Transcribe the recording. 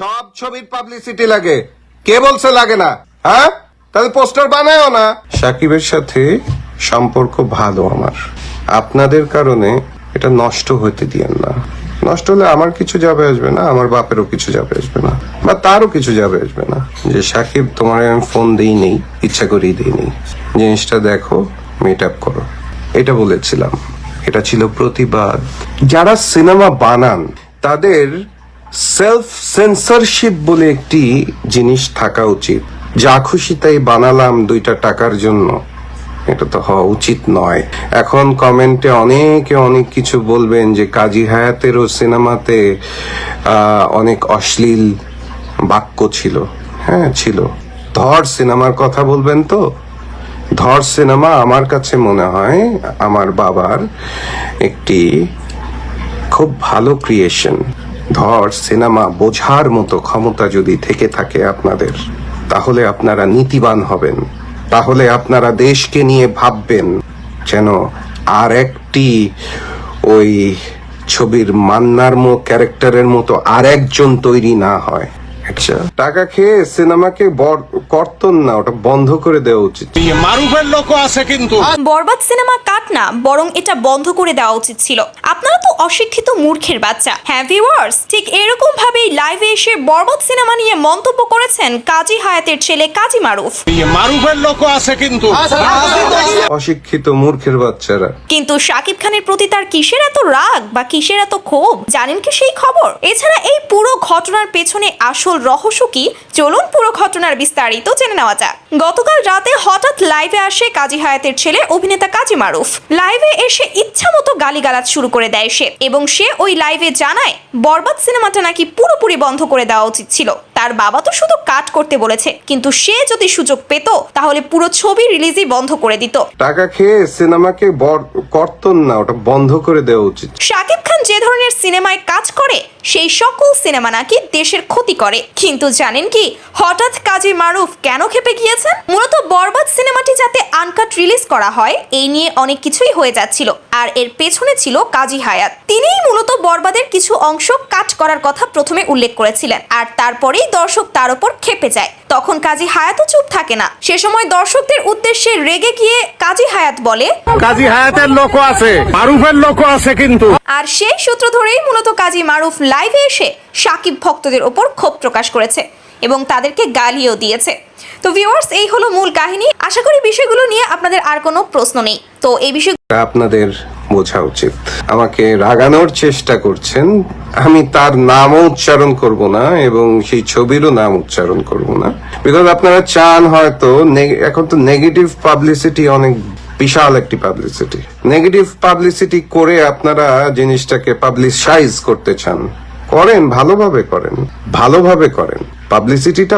সব ছবির পাবলিসিটি লাগে, কে বলছে লাগে না? হ্যাঁ, তাহলে পোস্টার বানায়ও না। সাকিবের সাথে সম্পর্ক ভালো আমার, আপনাদের কারণে এটা নষ্ট হতে দিয়েন না। নষ্ট হলে আমার কিছু যাবে আসবে না, আমার বাপেরও কিছু যাবে আসবে না, বা তারও কিছু যাবে আসবে না। যে সাকিব তোমার আমি ফোন দিই নেই, ইচ্ছা করেই দিই নেই, জিনিসটা দেখো, মিট আপ করো, এটা বলেছিলাম। এটা ছিল প্রতিবাদ। যারা সিনেমা বানান তাদের সেলফ সেন্সরশিপ বলে একটি জিনিস থাকা উচিত। যা খুশি তাই বানালাম দুইটা টাকার জন্য, এটা তো হওয়া উচিত নয়। এখন কমেন্টে অনেকে অনেক কিছু বলবেন যে কাজী হায়াতেরও সিনেমাতে অনেক অশ্লীল বাক্য ছিল। হ্যাঁ ছিল। ধর সিনেমার কথা বলবেন তো, ধর সিনেমা আমার কাছে মনে হয় আমার বাবার একটি খুব ভালো ক্রিয়েশন। ধর সিনেমা বোঝার মতো ক্ষমতা যদি থেকে থাকে আপনাদের, তাহলে আপনারা নীতিবান হবেন, তাহলে আপনারা দেশকে নিয়ে ভাববেন যেন আর একটি ওই ছবির মান্নার ক্যারেক্টারের মতো আর একজন তৈরি না হয়। আচ্ছা, টাকা খেয়ে সিনেমাকে কর্তন না, ওটা বন্ধ করে দেওয়া উচিত। মারুফের লোক আছে কিন্তু। বরবাদ সিনেমা কাট না, বরং এটা বন্ধ করে দেওয়া উচিত ছিল। আপনারা তো অশিক্ষিত মূর্খের বাচ্চা। হ্যাঁ ভিউয়ার্স, ঠিক এরকম ভাবেই লাইভে এসে বরবাদ সিনেমা নিয়ে মন্তব্য করেছেন কাজী হায়াতের ছেলে কাজী মারুফ। মারুফের লোক আছে কিন্তু। অশিক্ষিত মূর্খের বাচ্চারা। কিন্তু শাকিব খানের প্রতি তার কিসের এত রাগ বা কিসের এত ক্ষোভ, জানেন কি সেই খবর? এছাড়া এই পুরো ঘটনার পেছনে আসল রহস্য কি, চলুন পুরো ঘটনার বিস্তারিত জেনে নেওয়া যাক। গতকাল রাতে হঠাৎ লাইভে আসে কাজী হায়াতের ছেলে অভিনেতা কাজী মারুফ। লাইভে এসে ইচ্ছা মতো গালিগালাজ শুরু করে দেয় সে, এবং সে ওই লাইভে জানায় বরবাদ সিনেমাটা নাকি পুরোপুরি বন্ধ করে দেওয়া উচিত ছিল। তার বাবা তো শুধু কাট করতে বলেছে, কিন্তু সে যদি সুযোগ পেত তাহলে পুরো ছবি রিলিজই বন্ধ করে দিত। টাকা খেয়ে সিনেমাকে কর্তন না, ওটা বন্ধ করে দেওয়া উচিত। শাকিব খান যে ধরনের সিনেমায় কাজ করে সেই সকল সিনেমা নাকি দেশের ক্ষতি করে। কিন্তু জানেন কি, হঠাৎ কাজী মারুফ কেন ক্ষেপে গিয়েছেন? মূলত বরবাদ সিনেমাটি যাতে আনকাট রিলিজ করা হয় এই নিয়ে অনেক কিছুই হয়ে যাচ্ছিল, আর এর পেছনে ছিল কাজী হায়াত। তিনিই মূলত বরবাদের কিছু অংশ কাট করার কথা প্রথমে উল্লেখ করেছিলেন, আর তারপরেই দর্শক তার উপর ক্ষেপে যায়। তখন কাজী হায়াতও চুপ থাকে না। সে সময় দর্শকদের উদ্দেশ্যে রেগে গিয়ে কাজী হায়াত বলে, কাজী হায়াতের লোক আছে, মারুফের লোক আছে কিন্তু। আর সেই সূত্র ধরেই মূলত কাজী মারুফ লাইভে এসে শাকিব ভক্তদের ওপর ক্ষোভ প্রকাশ করেছে এবং তাদেরকে গালিও দিয়েছে। তো ভিউয়ার্স, এই হলো মূল কাহিনী। আশা করি বিষয়গুলো নিয়ে আপনাদের আর কোনো প্রশ্ন নেই। তো এই বিষয় আপনাদের বোঝা উচিত। আমাকে রাগানোর চেষ্টা করছেন, আমি তার নামও উচ্চারণ করব না এবং সেই ছবিরও নাম উচ্চারণ করব না, বিকজ আপনারা চান হয়তো, এখন তো নেগেটিভ পাবলিসিটি অনেক বিশাল একটি পাবলিসিটি, নেগেটিভ পাবলিসিটি করে আপনারা জিনিসটাকে পাবলিসাইজ করতে চান। করেন, ভালোভাবে করেন, ভালোভাবে করেন, পাবলিসিটিটা